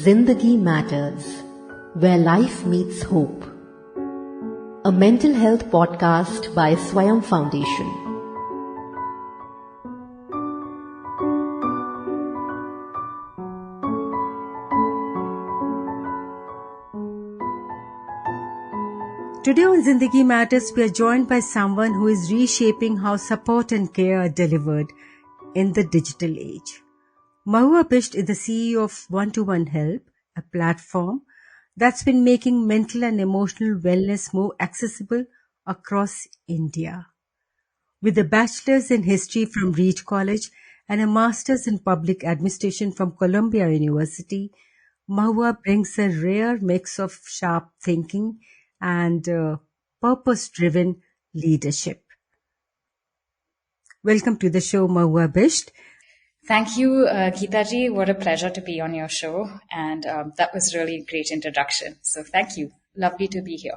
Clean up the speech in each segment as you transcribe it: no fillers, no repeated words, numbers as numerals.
Zindagi Matters, where life meets hope. A mental health podcast by Swayam Foundation. Today on Zindagi Matters, we are joined by someone who is reshaping how support and care are delivered in the digital age. Mahua Bisht is the CEO of One-to-One Help, a platform that's been making mental and emotional wellness more accessible across India. With a bachelor's in history from Reed College and a master's in public administration from Columbia University, Mahua brings a rare mix of sharp thinking and purpose-driven leadership. Welcome to the show, Mahua Bisht. Thank you, Geeta-ji. What a pleasure to be on your show. And that was really a great introduction. So thank you. Lovely to be here.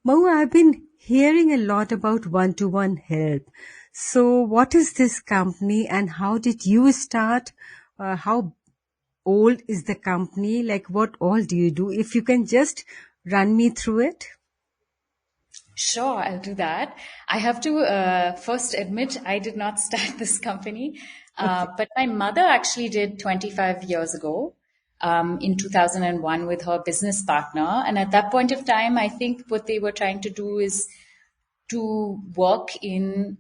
Mahua, I've been hearing a lot about One-to-One Help. So what is this company and how did you start? How old is the company? Like what all do you do? If you can just run me through it. Sure, I'll do that. I have to first admit I did not start this company, but my mother actually did 25 years ago in 2001 with her business partner. And at that point of time, I think what they were trying to do is to work in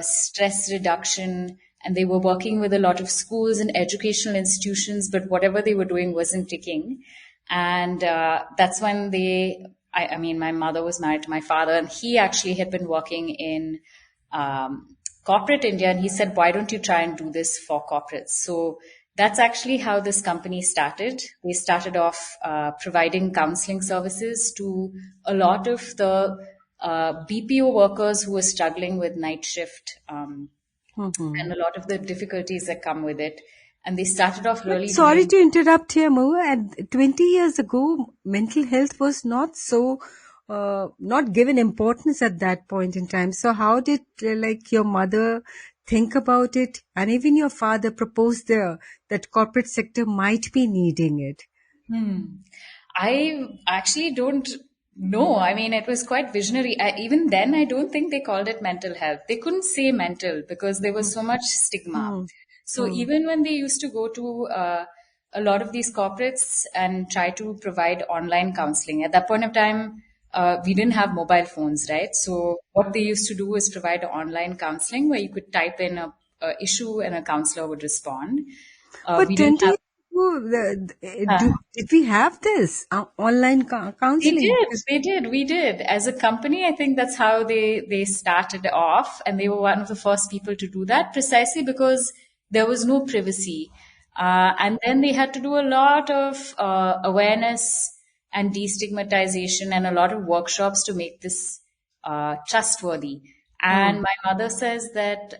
stress reduction. And they were working with a lot of schools and educational institutions, but whatever they were doing wasn't ticking. And that's when my mother was married to my father, and he actually had been working in corporate India. And he said, why don't you try and do this for corporates? So that's actually how this company started. We started off providing counseling services to a lot of the BPO workers who were struggling with night shift and a lot of the difficulties that come with it. And they started off really... Sorry to interrupt here, Mahua. 20 years ago, mental health was not so, not given importance at that point in time. So how did your mother think about it? And even your father proposed that corporate sector might be needing it. I actually don't know. I mean, it was quite visionary. Even then, I don't think they called it mental health. They couldn't say mental because there was so much stigma. So even when they used to go to a lot of these corporates and try to provide online counseling, at that point of time, we didn't have mobile phones, right? So what they used to do is provide online counseling where you could type in a issue and a counselor would respond. But did we have this online counseling? We did. As a company, I think that's how they started off. And they were one of the first people to do that precisely because there was no privacy. And then they had to do a lot of awareness and destigmatization and a lot of workshops to make this trustworthy. And my mother says that,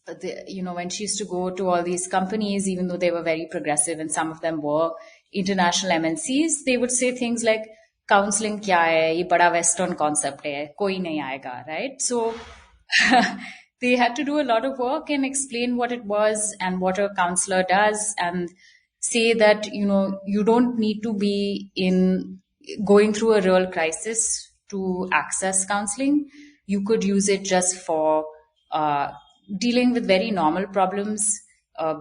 when she used to go to all these companies, even though they were very progressive and some of them were international MNCs, they would say things like, counseling kya hai? Ye bada Western concept hai. Koi nahi aayega, right? So... they had to do a lot of work and explain what it was and what a counselor does and say that, you don't need to be going through a real crisis to access counseling. You could use it just for dealing with very normal problems,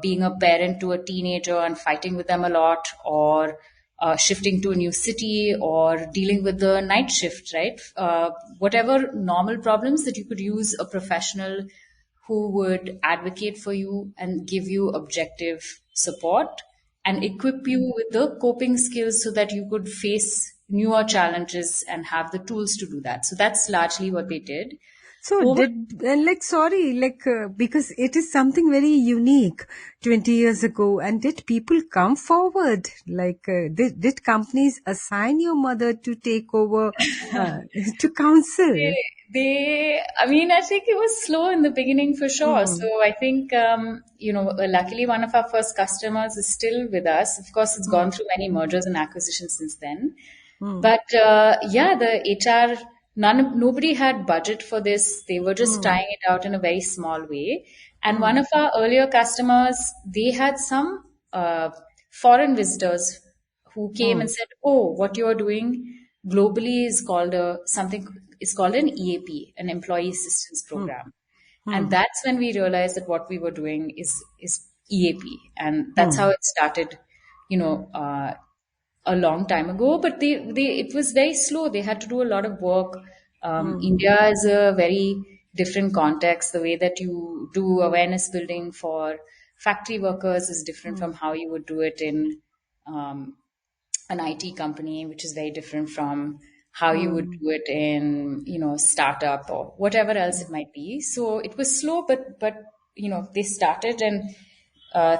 being a parent to a teenager and fighting with them a lot, or shifting to a new city, or dealing with the night shift, right? Whatever normal problems that you could use a professional who would advocate for you and give you objective support and equip you with the coping skills so that you could face newer challenges and have the tools to do that. So that's largely what they did. So because it is something very unique 20 years ago. And did people come forward? Did companies assign your mother to take over, to counsel? I think it was slow in the beginning for sure. So I think, luckily one of our first customers is still with us. Of course, it's gone through many mergers and acquisitions since then. But the HR... Nobody had budget for this. They were just trying it out in a very small way. And one of our earlier customers, they had some foreign visitors who came and said, "Oh, what you are doing globally is called it's called an EAP, an Employee Assistance Program." And that's when we realized that what we were doing is EAP, and that's how it started. You know, a long time ago, but they it was very slow. They had to do a lot of work. India is a very different context. The way that you do awareness building for factory workers is different from how you would do it in um, an IT company, which is very different from how you would do it in, startup or whatever else it might be. So it was slow, but they started, and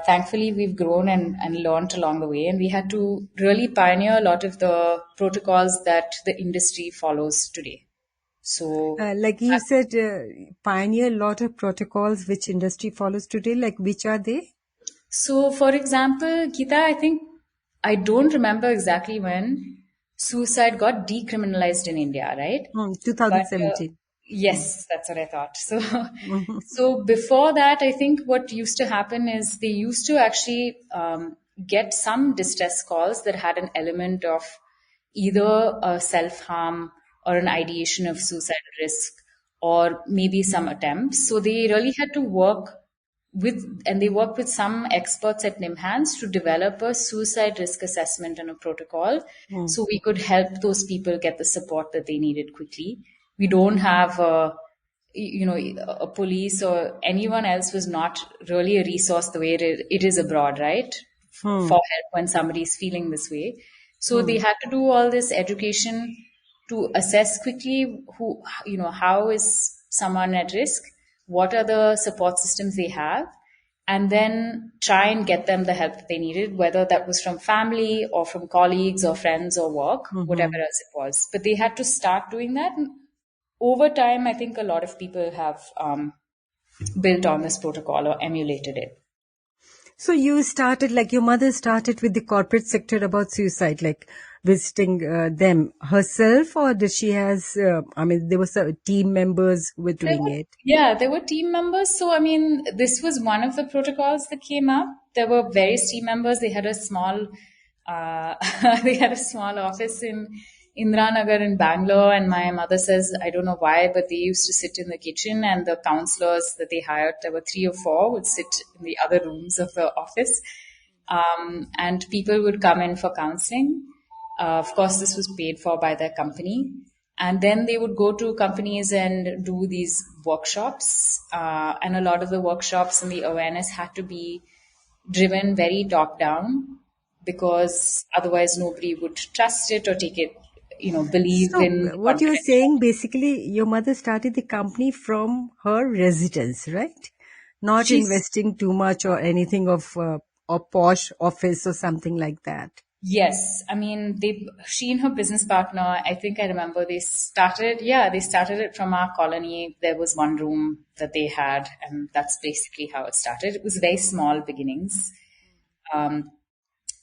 thankfully we've grown and learned along the way. And we had to really pioneer a lot of the protocols that the industry follows today. So Like you said, pioneer a lot of protocols which industry follows today. Like which are they? So, for example, Geeta, I think I don't remember exactly when suicide got decriminalized in India, right? But 2017. yes, that's what I thought. So, so before that, I think what used to happen is they used to actually get some distress calls that had an element of either a self harm or an ideation of suicidal risk or maybe some attempts. So they really had to work and they worked with some experts at NIMHANS to develop a suicide risk assessment and a protocol so we could help those people get the support that they needed quickly. We don't have a police or anyone else was not really a resource the way it is abroad, right? For help when somebody is feeling this way. So they had to do all this education to assess quickly how is someone at risk, what are the support systems they have, and then try and get them the help that they needed, whether that was from family or from colleagues or friends or work, whatever else it was. But they had to start doing that. And over time, I think a lot of people have built on this protocol or emulated it. So you started, like your mother started with the corporate sector about suicide, like visiting them herself, or did she there was team members who were doing it? Yeah, there were team members. So, I mean, this was one of the protocols that came up. There were various team members. They had a small, they had a small office in Indiranagar in Bangalore. And my mother says, I don't know why, but they used to sit in the kitchen, and the counselors that they hired, there were 3 or 4, would sit in the other rooms of the office. And people would come in for counseling. Of course, this was paid for by their company. And then they would go to companies and do these workshops. And a lot of the workshops and the awareness had to be driven very top down, because otherwise nobody would trust it or take it, believe So in what you're saying, basically, your mother started the company from her residence, right? Not She's investing too much or anything of a posh office or something like that. Yes, I mean, she and her business partner, I think I remember they started it from our colony. There was one room that they had, and that's basically how it started. It was very small beginnings. And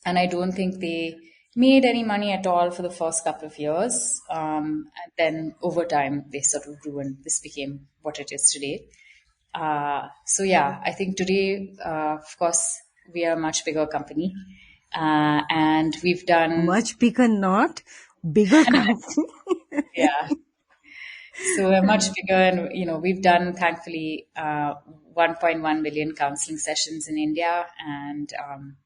I don't think they made any money at all for the first couple of years. And then over time, they sort of grew, and this became what it is today. So yeah, I think today, of course, we are a much bigger company. And we've done Much bigger, not bigger company. yeah. So we're much bigger, and we've done thankfully 1.1 million counseling sessions in India, and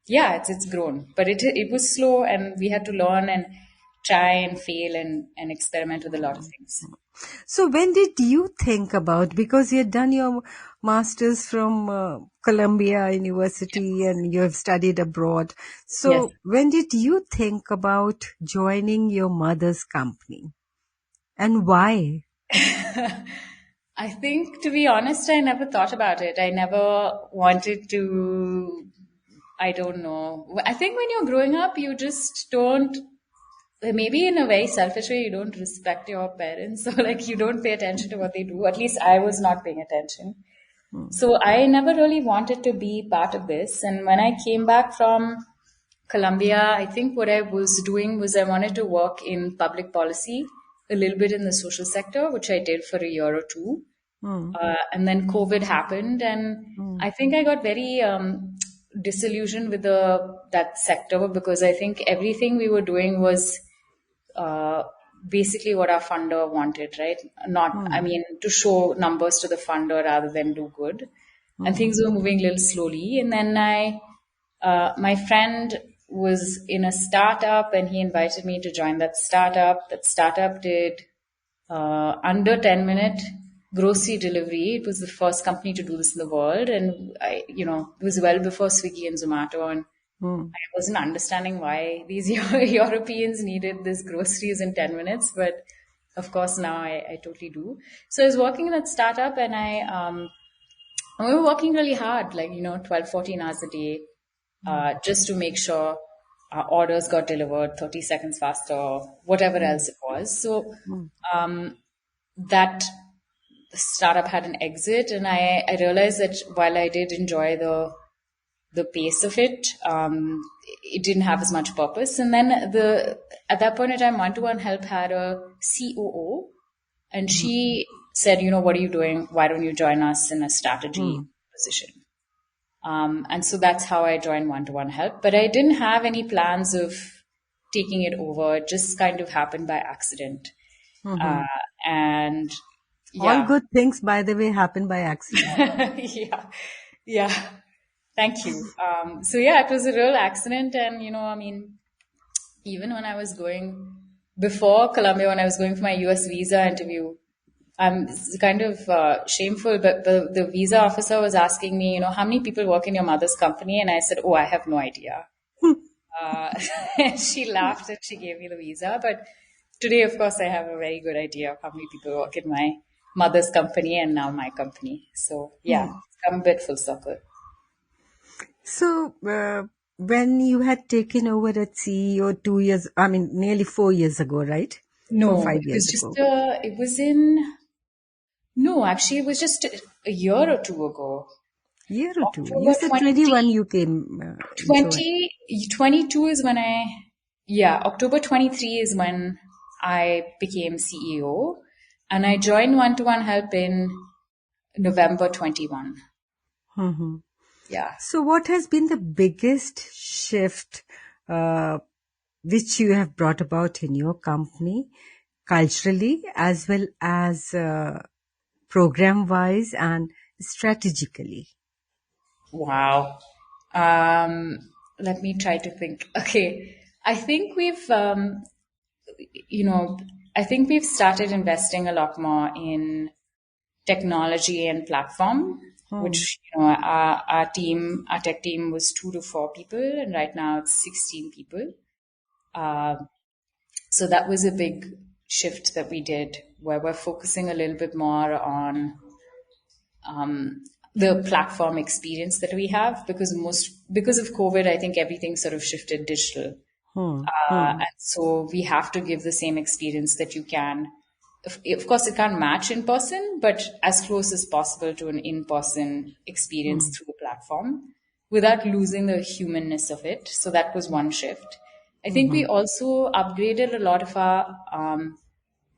it's grown, but it was slow, and we had to learn and try and fail and experiment with a lot of things. So when did you think about, because you had done your master's from Columbia University and you have studied abroad. So Yes. when did you think about joining your mother's company, and why? I think, to be honest, I never thought about it. I never wanted to, I don't know. I think when you're growing up, you just don't, maybe in a very selfish way, you don't respect your parents. So, like, you don't pay attention to what they do. At least I was not paying attention. So I never really wanted to be part of this. And when I came back from Columbia, I think what I was doing was I wanted to work in public policy, a little bit in the social sector, which I did for a year or two. And then COVID happened, and I think I got very disillusioned with that sector because I think everything we were doing was basically what our funder wanted, right? I mean, to show numbers to the funder rather than do good. And things were moving a little slowly. And then my friend was in a startup and he invited me to join that startup. That startup did under 10-minute grocery delivery. It was the first company to do this in the world. And it was well before Swiggy and Zomato. And I wasn't understanding why these Europeans needed this groceries in 10 minutes, but of course now I totally do. So I was working in that startup and we were working really hard, 12, 14 hours a day, just to make sure our orders got delivered 30 seconds faster, whatever else it was. So that startup had an exit, and I realized that while I did enjoy the pace of it, it didn't have as much purpose. And then at that point in time, One-to-One Help had a COO, and she said, what are you doing? Why don't you join us in a strategy position? And so that's how I joined One-to-One Help. But I didn't have any plans of taking it over. It just kind of happened by accident. And yeah. All good things, by the way, happen by accident. Yeah. Thank you. So yeah, it was a real accident. And, even when I was going before Colombia, when I was going for my US visa interview, it's kind of shameful, but the visa officer was asking me, how many people work in your mother's company? And I said, I have no idea. And she laughed and she gave me the visa. But today, of course, I have a very good idea of how many people work in my mother's company and now my company. So yeah, it's come a bit full circle. So when you had taken over as CEO 2 years, nearly 4 years ago, right? No, 5 years ago. Actually, it was just a year or two ago. Year or two. You said 21 you came. 22 is when October 23 is when I became CEO, and I joined One-to-One Help in November 21. Yeah. So what has been the biggest shift which you have brought about in your company culturally as well as program-wise and strategically? Wow. Let me try to think. Okay. I think we've started investing a lot more in technology and platform, which, our tech team was 2 to 4 people, and right now it's 16 people. So that was a big shift that we did, where we're focusing a little bit more on the platform experience that we have, because of COVID, I think everything sort of shifted digital. And so we have to give the same experience that you can. Of course, it can't match in person, but as close as possible to an in-person experience through the platform without losing the humanness of it. So that was one shift. I think we also upgraded a lot of our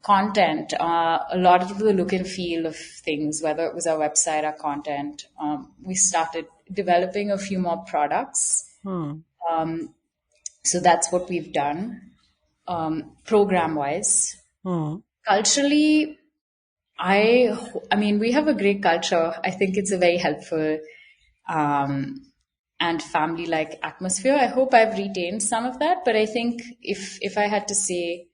content, a lot of the look and feel of things, whether it was our website, our content. We started developing a few more products. So that's what we've done, program-wise. Culturally, we have a great culture. I think it's a very helpful and family-like atmosphere. I hope I've retained some of that, but I think if I had to say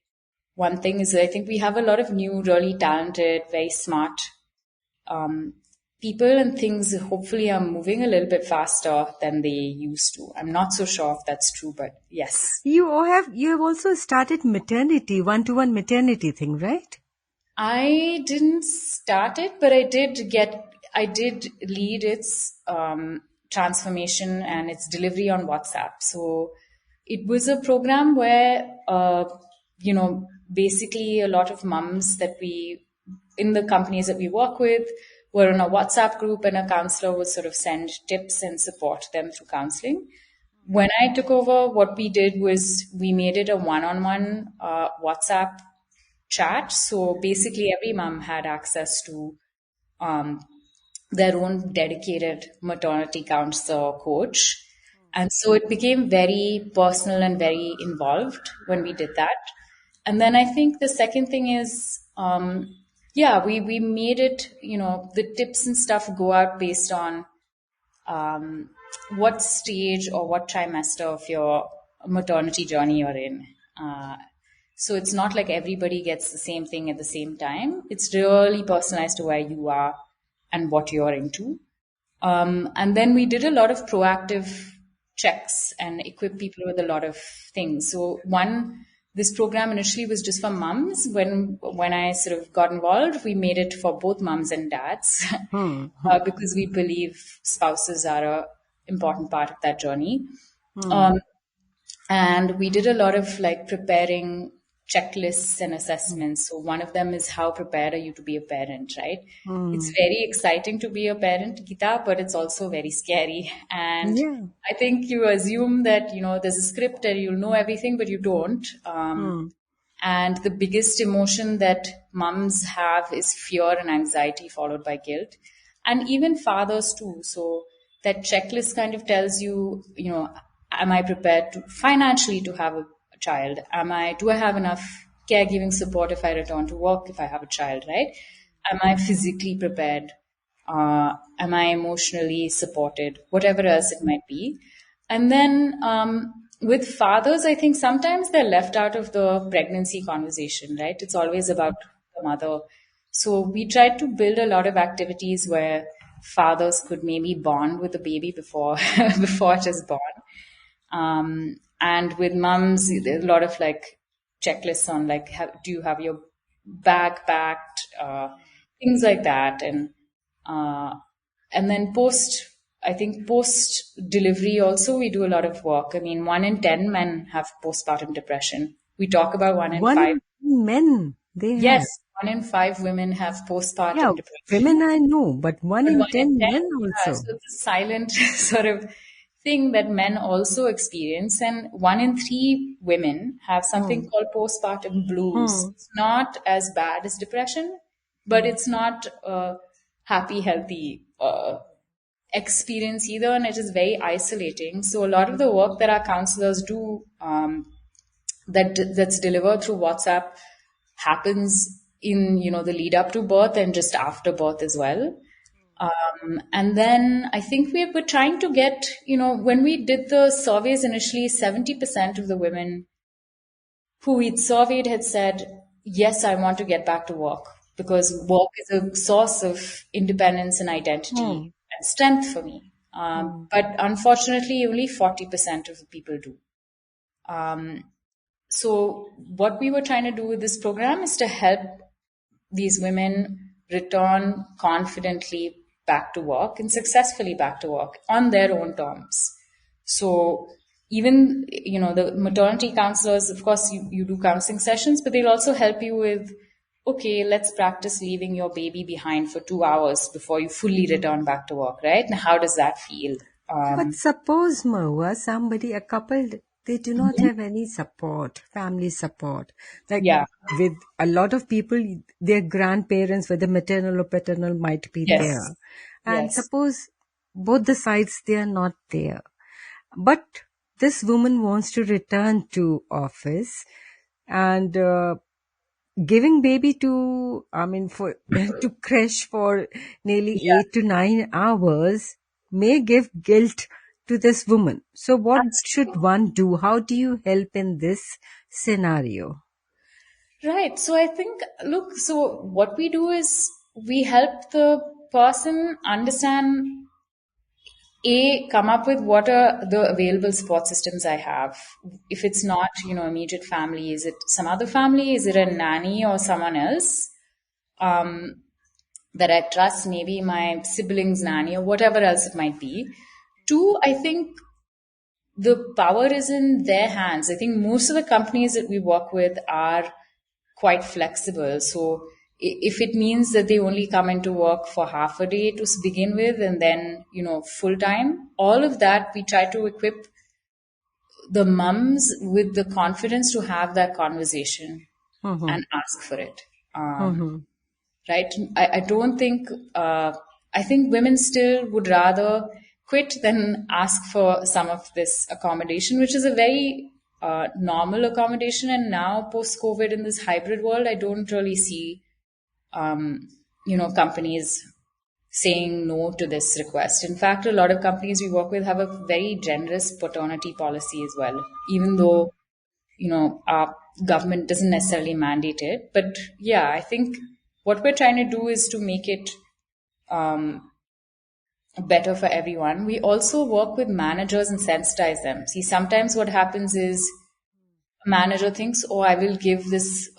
one thing is I think we have a lot of new, really talented, very smart people, and things hopefully are moving a little bit faster than they used to. I'm not so sure if that's true, but yes. You have also started maternity, one-to-one maternity thing, right? I didn't start it, but I did lead its transformation and its delivery on WhatsApp. So it was a program where, basically a lot of mums that in the companies that we work with, were in a WhatsApp group, and a counselor would sort of send tips and support them through counseling. When I took over, what we did was we made it a one-on-one WhatsApp chat. So basically every mom had access to their own dedicated maternity counselor coach. And so it became very personal and very involved when we did that. And then I think the second thing is, we made it, the tips and stuff go out based on what stage or what trimester of your maternity journey you're in. So it's not like everybody gets the same thing at the same time. It's really personalized to where you are and what you're into. And then we did a lot of proactive checks and equip people with a lot of things. So this program initially was just for mums. When I sort of got involved, we made it for both mums and dads because we believe spouses are a important part of that journey. And we did a lot of like preparing checklists and assessments. So one of them is how prepared are you to be a parent, right? It's very exciting to be a parent, Gita, but it's also very scary. And I think you assume that, there's a script and you'll know everything, but you don't. And the biggest emotion that mums have is fear and anxiety followed by guilt. And even fathers too. So that checklist kind of tells you, am I prepared financially to have a child? Do I have enough caregiving support if I return to work, if I have a child, right? Am I physically prepared? Am I emotionally supported? Whatever else it might be. And then with fathers, I think sometimes they're left out of the pregnancy conversation, right? It's always about the mother. So we tried to build a lot of activities where fathers could maybe bond with the baby before it is born. And with mums, there's a lot of like checklists on like, do you have your bag packed, things like that. And then post delivery also, we do a lot of work. I mean, 1 in 10 men have postpartum depression. We talk about 1 in 5 men. Yes, 1 in 5 women have postpartum depression. Women I know, but 1 in 10 men also. So it's a silent sort of thing that men also experience, and 1 in 3 women have something called postpartum blues. It's not as bad as depression, but it's not a happy, healthy experience either, and it is very isolating. So a lot of the work that our counselors do that's delivered through WhatsApp happens in the lead up to birth and just after birth as well. And then I think we were trying to get, when we did the surveys initially, 70% of the women who we'd surveyed had said, yes, I want to get back to work because work is a source of independence and identity and strength for me. But unfortunately, only 40% of the people do. So what we were trying to do with this program is to help these women return confidently back to work and successfully back to work on their own terms. So even, the maternity counselors, of course, you do counseling sessions, but they'll also help you with, okay, let's practice leaving your baby behind for 2 hours before you fully return back to work, right? And how does that feel? But suppose, Mahua, a couple, they do not have any support, family support. Like with a lot of people, their grandparents, whether maternal or paternal, might be there. And suppose both the sides, they are not there. But this woman wants to return to office and giving baby to creche for nearly 8 to 9 hours may give guilt to this woman. So what should one do? How do you help in this scenario? Right. So I think, so what we do is we help the person understand, come up with what are the available support systems I have. If it's not, immediate family, is it some other family? Is it a nanny or someone else that I trust? Maybe my sibling's nanny or whatever else it might be. 2, I think the power is in their hands. I think most of the companies that we work with are quite flexible. So if it means that they only come into work for half a day to begin with and then, full time, all of that, we try to equip the mums with the confidence to have that conversation and ask for it. Right? I don't think, I think women still would rather quit, then ask for some of this accommodation, which is a very normal accommodation. And now, post-COVID, in this hybrid world, I don't really see, companies saying no to this request. In fact, a lot of companies we work with have a very generous paternity policy as well, even though, our government doesn't necessarily mandate it. But yeah, I think what we're trying to do is to make it better for everyone. We also work with managers and sensitize them. See, sometimes what happens is a manager thinks, oh, I will give this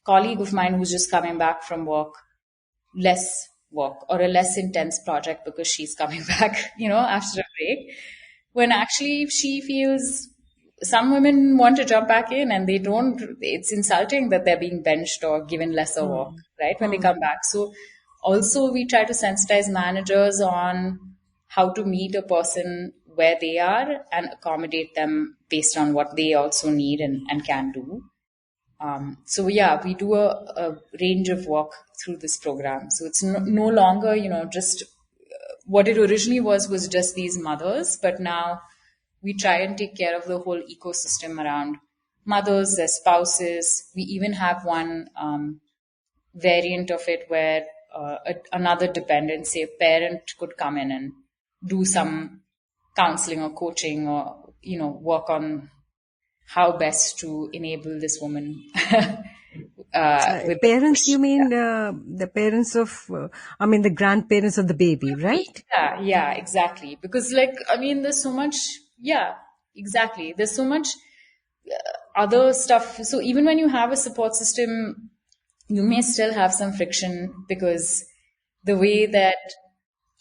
colleague of mine who's just coming back from work less work or a less intense project because she's coming back, after a break. When actually she feels some women want to jump back in and they don't, it's insulting that they're being benched or given lesser work, right? When they come back. So also we try to sensitize managers on how to meet a person where they are and accommodate them based on what they also need and can do. So yeah, we do a range of work through this program. So it's no longer, just what it originally was just these mothers, but now we try and take care of the whole ecosystem around mothers, their spouses. We even have one variant of it where another dependent, say a parent, could come in and do some counseling or coaching or, work on how best to enable this woman. Parents, you mean the parents of, the grandparents of the baby, right? Yeah, exactly. Because there's so much, exactly. There's so much other stuff. So even when you have a support system, you may still have some friction because the way that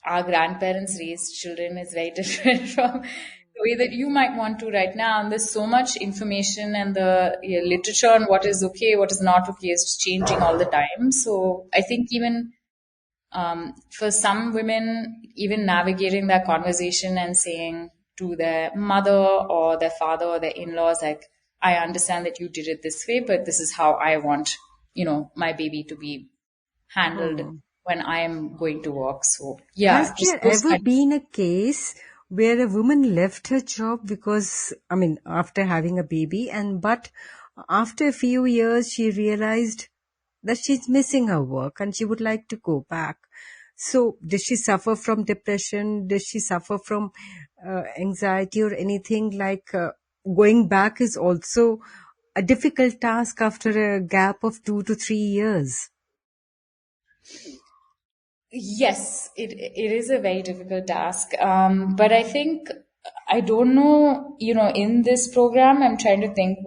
our grandparents raised children is very different from the way that you might want to right now. And there's so much information and the literature on what is okay, what is not okay is changing all the time. So I think even for some women, even navigating that conversation and saying to their mother or their father or their in-laws, like, I understand that you did it this way, but this is how I want, my baby to be handled when I am going to work. So yeah. Has there ever been a case where a woman left her job because, after having a baby, but after a few years she realized that she's missing her work and she would like to go back? So does she suffer from depression? Does she suffer from anxiety or anything like going back is also a difficult task after a gap of 2 to 3 years? Yes, it is a very difficult task. But I think, I don't know, in this program, I'm trying to think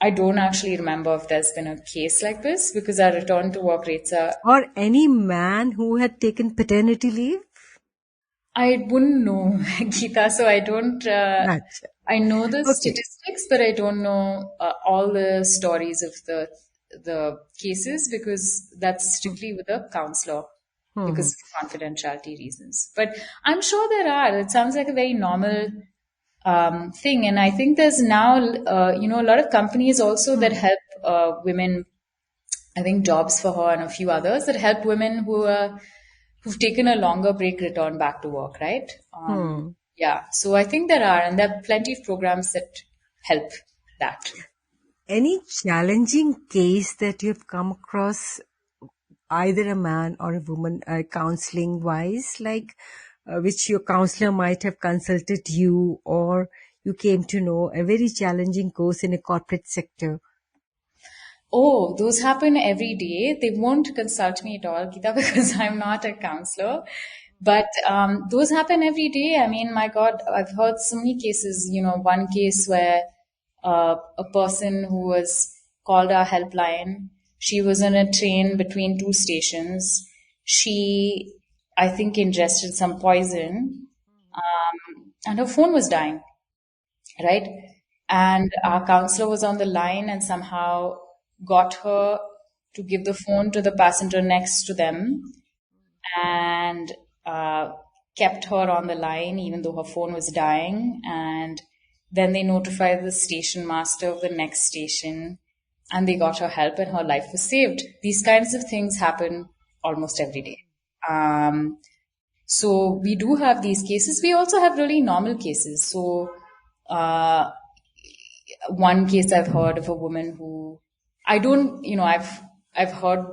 I don't actually remember if there's been a case like this because our return to work rates are... Or any man who had taken paternity leave? I wouldn't know, Geeta, so I don't... I know the statistics, but I don't know all the stories of the cases because that's strictly with a counselor because of confidentiality reasons. But I'm sure there are. It sounds like a very normal thing. And I think there's now, a lot of companies also that help women, I think Jobs for Her and a few others that help women who've taken a longer break return back to work, right? Yeah. So I think there are, and there are plenty of programs that help that. Any challenging case that you've come across, either a man or a woman, counseling wise, like which your counselor might have consulted you or you came to know a very challenging case in a corporate sector? Oh, those happen every day. They won't consult me at all, Geeta, because I'm not a counselor. But those happen every day. I mean, my God, I've heard so many cases. One case where a person who was called our helpline, she was on a train between two stations. She, I think, ingested some poison, and her phone was dying, right? And our counselor was on the line and somehow got her to give the phone to the passenger next to them and kept her on the line even though her phone was dying. And then they notified the station master of the next station and they got her help and her life was saved. These kinds of things happen almost every day. So we do have these cases. We also have really normal cases. So one case I've heard of a woman who I don't, I've heard,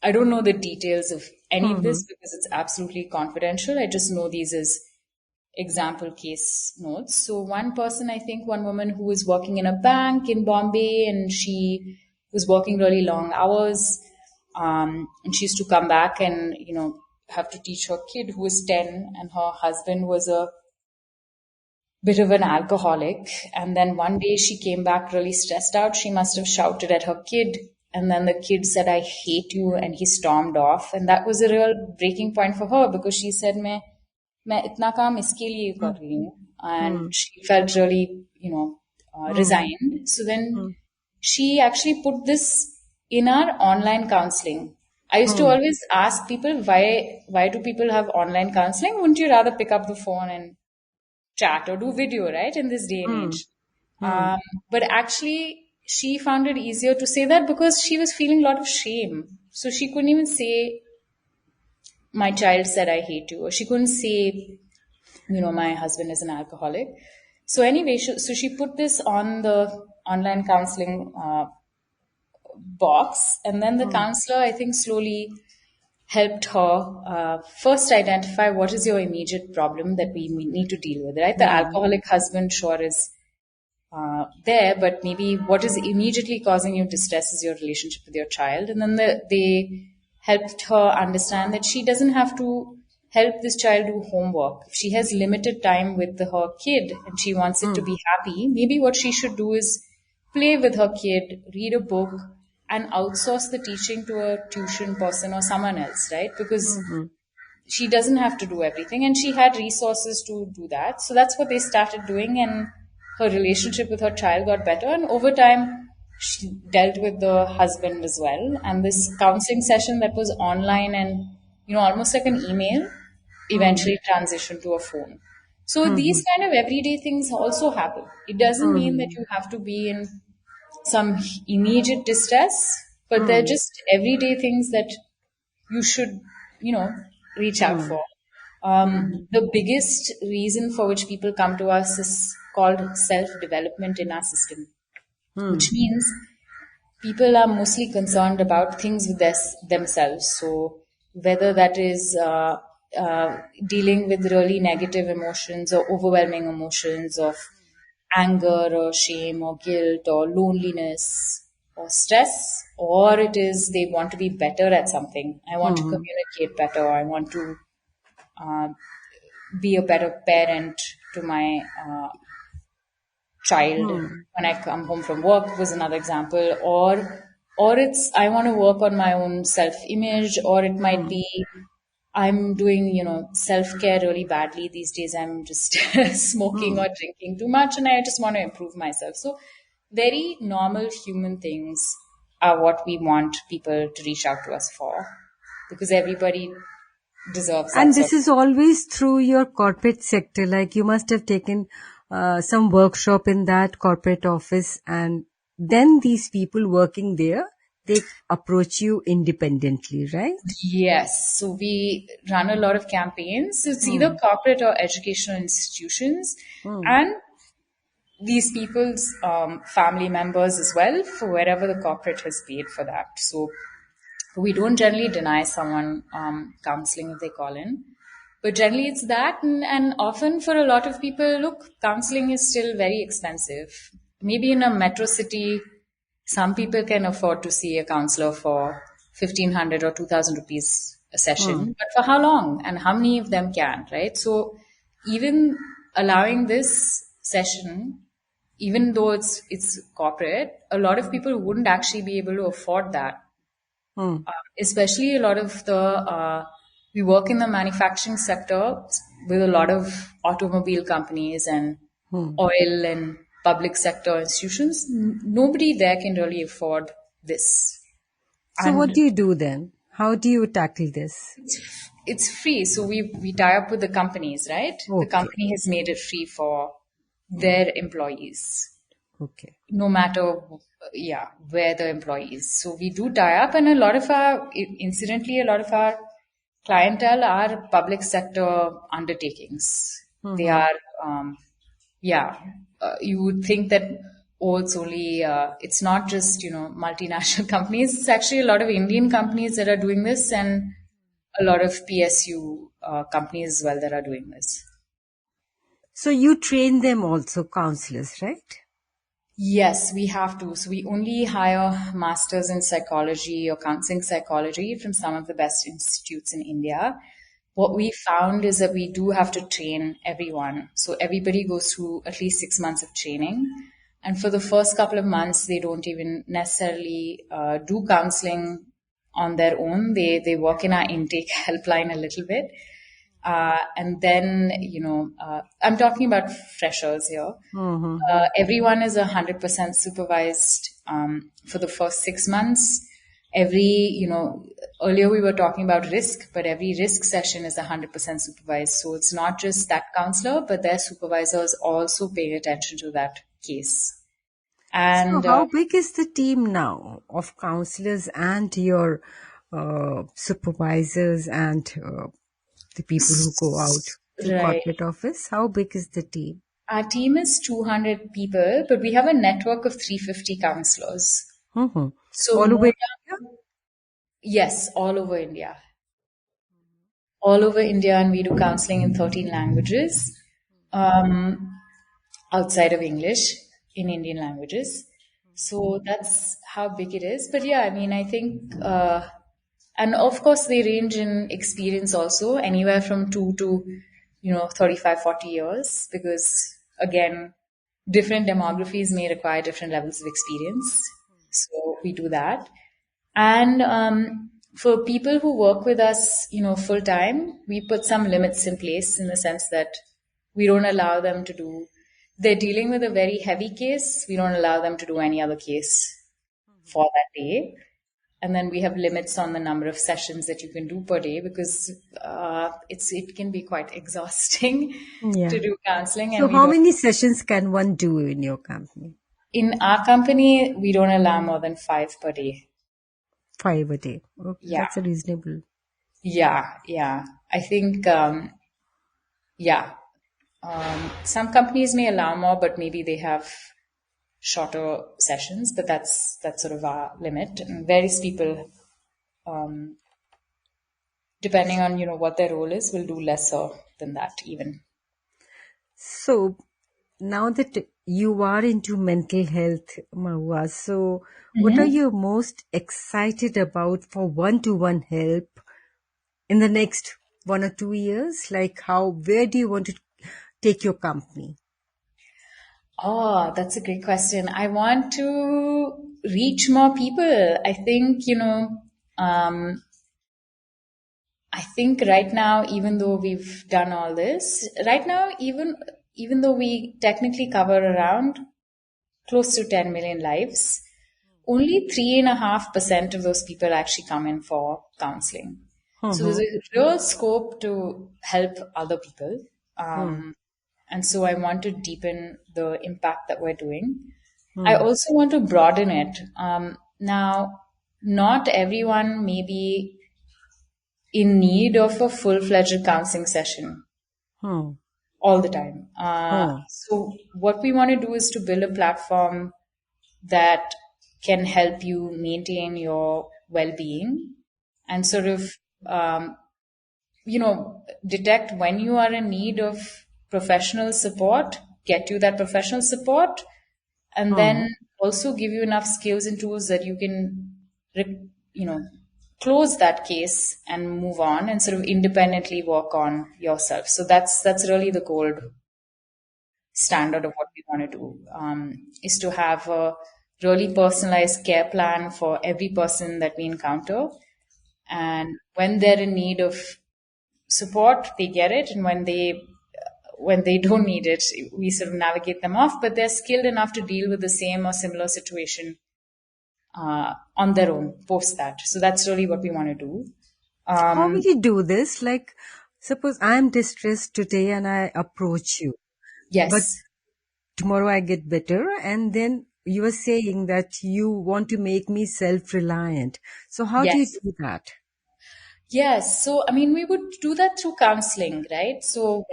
I don't know the details of any of this because it's absolutely confidential. I just know these as example case notes. So one person, I think one woman who was working in a bank in Bombay, and she was working really long hours. And she used to come back and, have to teach her kid who was 10, and her husband was a bit of an alcoholic. And then one day she came back really stressed out. She must have shouted at her kid. And then the kid said, "I hate you." And he stormed off. And that was a real breaking point for her because she said, मैं इतना काम इसके लिए कर रही हूँ. And she felt really, resigned. So then she actually put this in our online counseling. I used to always ask people, why do people have online counseling? Wouldn't you rather pick up the phone and chat or do video, right, in this day and age? But actually, she found it easier to say that because she was feeling a lot of shame. So she couldn't even say, "My child said I hate you," or she couldn't say, "My husband is an alcoholic." So anyway, so she put this on the online counseling box, and then the counselor, I think, slowly helped her first identify what is your immediate problem that we need to deal with, right? The alcoholic husband sure is there, but maybe what is immediately causing you distress is your relationship with your child. And then they helped her understand that she doesn't have to help this child do homework. If she has limited time with her kid and she wants it to be happy, maybe what she should do is play with her kid, read a book, and outsource the teaching to a tuition person or someone else, right? Because she doesn't have to do everything, and she had resources to do that. So that's what they started doing, and her relationship with her child got better. And over time, she dealt with the husband as well. And this counseling session that was online and, almost like an email, eventually transitioned to a phone. So these kind of everyday things also happen. It doesn't mean that you have to be in some immediate distress, but they're just everyday things that you should, reach out for. The biggest reason for which people come to us is called self-development in our system, which means people are mostly concerned about things with themselves. So whether that is dealing with really negative emotions or overwhelming emotions of anger or shame or guilt or loneliness or stress, or it is they want to be better at something. I want to communicate better. I want to be a better parent to my child when I come home from work was another example. Or it's I want to work on my own self-image, or it might be I'm doing, self-care really badly these days. I'm just smoking or drinking too much and I just want to improve myself. So very normal human things are what we want people to reach out to us for, because everybody deserves that. And this is always through your corporate sector. Like you must have taken some workshop in that corporate office, and then these people working there, they approach you independently, right? Yes. So we run a lot of campaigns. So it's either corporate or educational institutions, and these people's family members as well, for wherever the corporate has paid for that. So we don't generally deny someone counseling if they call in. But generally it's that, and often for a lot of people, look, counseling is still very expensive. Maybe in a metro city, some people can afford to see a counselor for 1,500 or 2,000 rupees a session. But for how long? And how many of them can, right? So even allowing this session, even though it's corporate, a lot of people wouldn't actually be able to afford that. Especially a lot of we work in the manufacturing sector with a lot of automobile companies and oil and public sector institutions. Nobody there can really afford this. So what do you do then? How do you tackle this? It's free. So we tie up with the companies, right? Okay. The company has made it free for their employees. Okay. No matter, where the employees. So we do tie up, and a lot of our clientele are public sector undertakings. They are, you would think that, oh, it's only, it's not just, multinational companies. It's actually a lot of Indian companies that are doing this and a lot of PSU companies as well that are doing this. So you train them also, counselors, right? Yes, we have to. So we only hire masters in psychology or counseling psychology from some of the best institutes in India. What we found is that we do have to train everyone. So everybody goes through at least 6 months of training. And for the first couple of months, they don't even necessarily do counseling on their own. They work in our intake helpline a little bit. And then, I'm talking about freshers here. Everyone is 100% supervised for the first 6 months. Earlier we were talking about risk, but every risk session is 100% supervised. So it's not just that counselor, but their supervisors also paying attention to that case. And so how big is the team now of counselors and your supervisors and the people who go out to right. corporate office? How big is the team? Our team is 200 people, but we have a network of 350 counselors. So all over India? Yes, all over India. All over India, and we do counseling in 13 languages outside of English, in Indian languages. So that's how big it is. But yeah, I mean, I think, and of course, they range in experience also, anywhere from 2 to, 35, 40 years, because again, different demographies may require different levels of experience. So we do that. And for people who work with us, full time, we put some limits in place in the sense that we don't allow them to do, they're dealing with a very heavy case. We don't allow them to do any other case for that day. And then we have limits on the number of sessions that you can do per day because it can be quite exhausting to do counseling. So how many sessions can one do in your company? In our company, we don't allow more than 5 per day. 5 a day. Okay, yeah. That's a reasonable. Yeah. I think, some companies may allow more, but maybe they have shorter sessions, but that's sort of our limit. And various people, depending on, what their role is, will do lesser than that even. So now that you are into mental health, Mahua, so what are you most excited about for one-to-one help in the next 1 or 2 years? Like where do you want to take your company? Oh, that's a great question. I want to reach more people. I think, I think right now, even though we've done all this, right now, even though we technically cover around close to 10 million lives, only 3.5% of those people actually come in for counseling. So there's a real scope to help other people. And so I want to deepen the impact that we're doing. I also want to broaden it. Now, not everyone may be in need of a full-fledged counseling session all the time. So what we want to do is to build a platform that can help you maintain your well-being and sort of, detect when you are in need of professional support, get you that professional support, and then also give you enough skills and tools that you can, close that case and move on and sort of independently work on yourself. So that's really the gold standard of what we want to do, is to have a really personalized care plan for every person that we encounter. And when they're in need of support, they get it. And when they don't need it, we sort of navigate them off, but they're skilled enough to deal with the same or similar situation on their own post that. So that's really what we want to do. How will you do this? Like, suppose I'm distressed today and I approach you. Yes. But tomorrow I get better, and then you are saying that you want to make me self-reliant. So how do you do that? Yes. So, I mean, we would do that through counseling, right? So,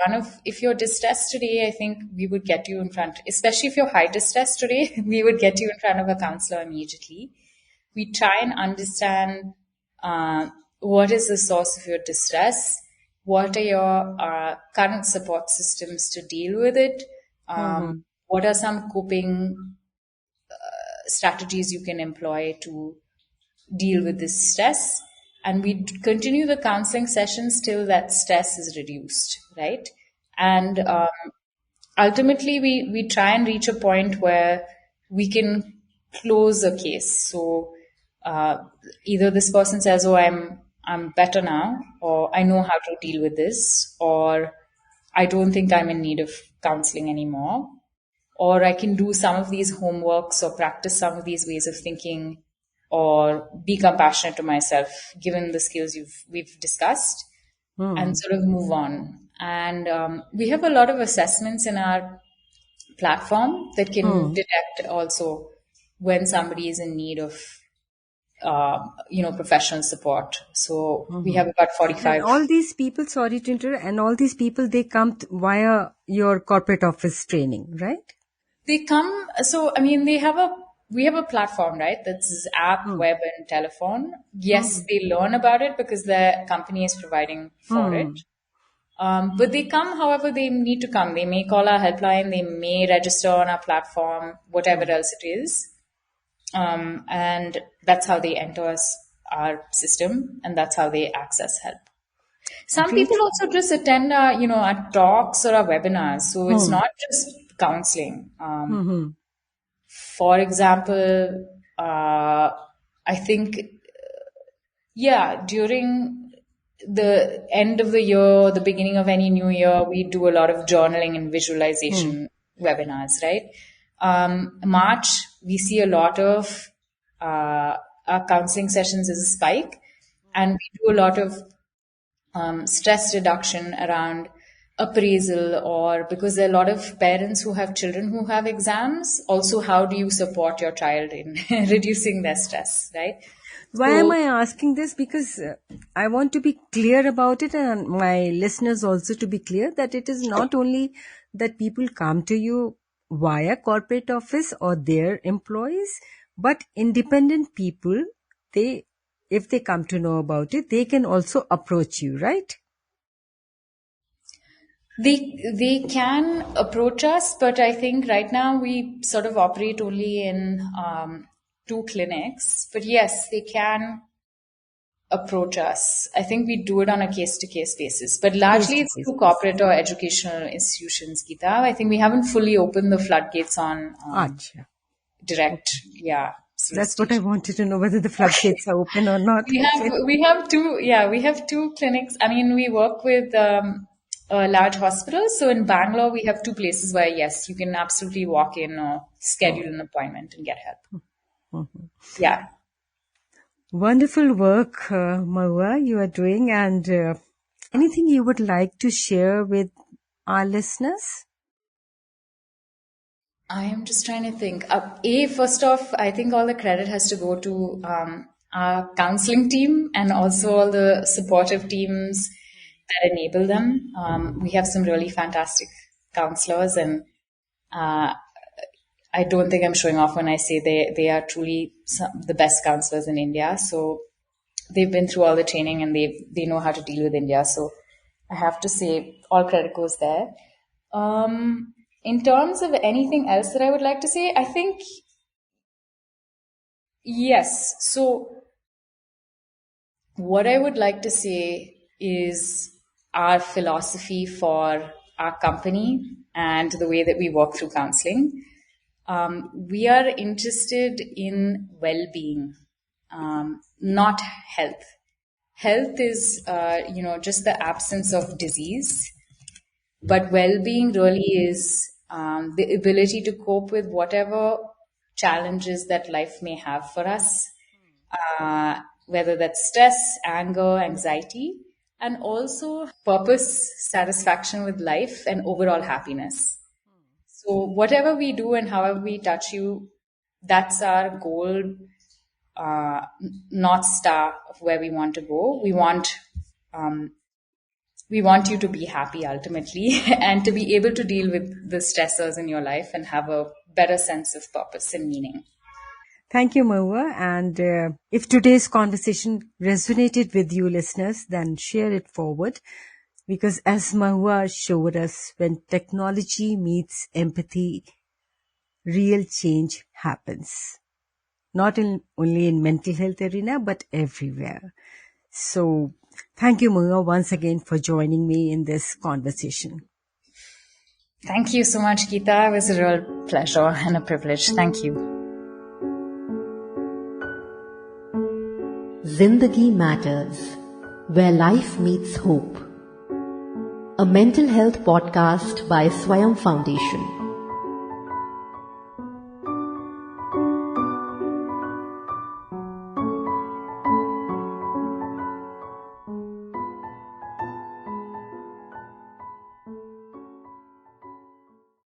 if you're distressed today, I think we would get you in front, especially if you're high distress today, we would get you in front of a counselor immediately. We try and understand what is the source of your distress, what are your current support systems to deal with it, what are some coping strategies you can employ to deal with this stress, and we continue the counseling sessions till that stress is reduced, right? And ultimately we try and reach a point where we can close a case. So uh, either this person says, oh, I'm better now, or I know how to deal with this, or I don't think I'm in need of counseling anymore, or I can do some of these homeworks or practice some of these ways of thinking or be compassionate to myself given the skills we've discussed, and sort of move on. And we have a lot of assessments in our platform that can detect also when somebody is in need of professional support. So we have about And 45. all these people, sorry to interrupt, and all these people, they come via your corporate office training, right? They come, so I mean, we have a platform, right? That's app, web, and telephone. Yes, they learn about it because the company is providing for it. But they come however they need to come. They may call our helpline, they may register on our platform, whatever else it is. And that's how they enter our system, and that's how they access help. Some Great. people also just attend our talks or our webinars. So it's not just counseling. For example, I think, yeah, during the end of the year, the beginning of any new year, we do a lot of journaling and visualization webinars, right? March, we see a lot of our counseling sessions as a spike, and we do a lot of stress reduction around appraisal, or because there are a lot of parents who have children who have exams. Also, how do you support your child in reducing their stress, right? Why am I asking this? Because I want to be clear about it, and my listeners also to be clear that it is not only that people come to you via corporate office or their employees, but independent people, they, if they come to know about it, they can also approach you, right? They can approach us, but I think right now we sort of operate only in 2 clinics. But yes, they can approach us. I think we do it on a case to case basis, but largely it's Face-to-face. through corporate or educational institutions, Geeta. I think we haven't fully opened the floodgates on Acha. direct, yeah. That's what I wanted to know, whether the floodgates are open or not. We have 2 clinics. I mean, we work with a large hospital. So in Bangalore, we have 2 places where, yes, you can absolutely walk in or schedule an appointment and get help. Yeah. Wonderful work, Mahua, you are doing, and anything you would like to share with our listeners? I am just trying to think. First off, I think all the credit has to go to our counseling team and also all the supportive teams that enable them. We have some really fantastic counselors, and I don't think I'm showing off when I say they are truly the best counselors in India. So they've been through all the training and they know how to deal with India. So I have to say all credit goes there. In terms of anything else that I would like to say, I think yes. So what I would like to say is our philosophy for our company and the way that we work through counseling. We are interested in well-being, not health. Health is, just the absence of disease, but well-being really is the ability to cope with whatever challenges that life may have for us, whether that's stress, anger, anxiety, and also purpose, satisfaction with life, and overall happiness. So whatever we do and however we touch you, that's our goal, North Star of where we want to go. We want we want you to be happy ultimately and to be able to deal with the stressors in your life and have a better sense of purpose and meaning. Thank you, Mahua. And if today's conversation resonated with you listeners, then share it forward. Because as Mahua showed us, when technology meets empathy, real change happens. Not only in mental health arena, but everywhere. So thank you, Mahua, once again for joining me in this conversation. Thank you so much, Geeta. It was a real pleasure and a privilege. Thank you. Zindagi Matters, where life meets hope. A mental health podcast by Swayam Foundation.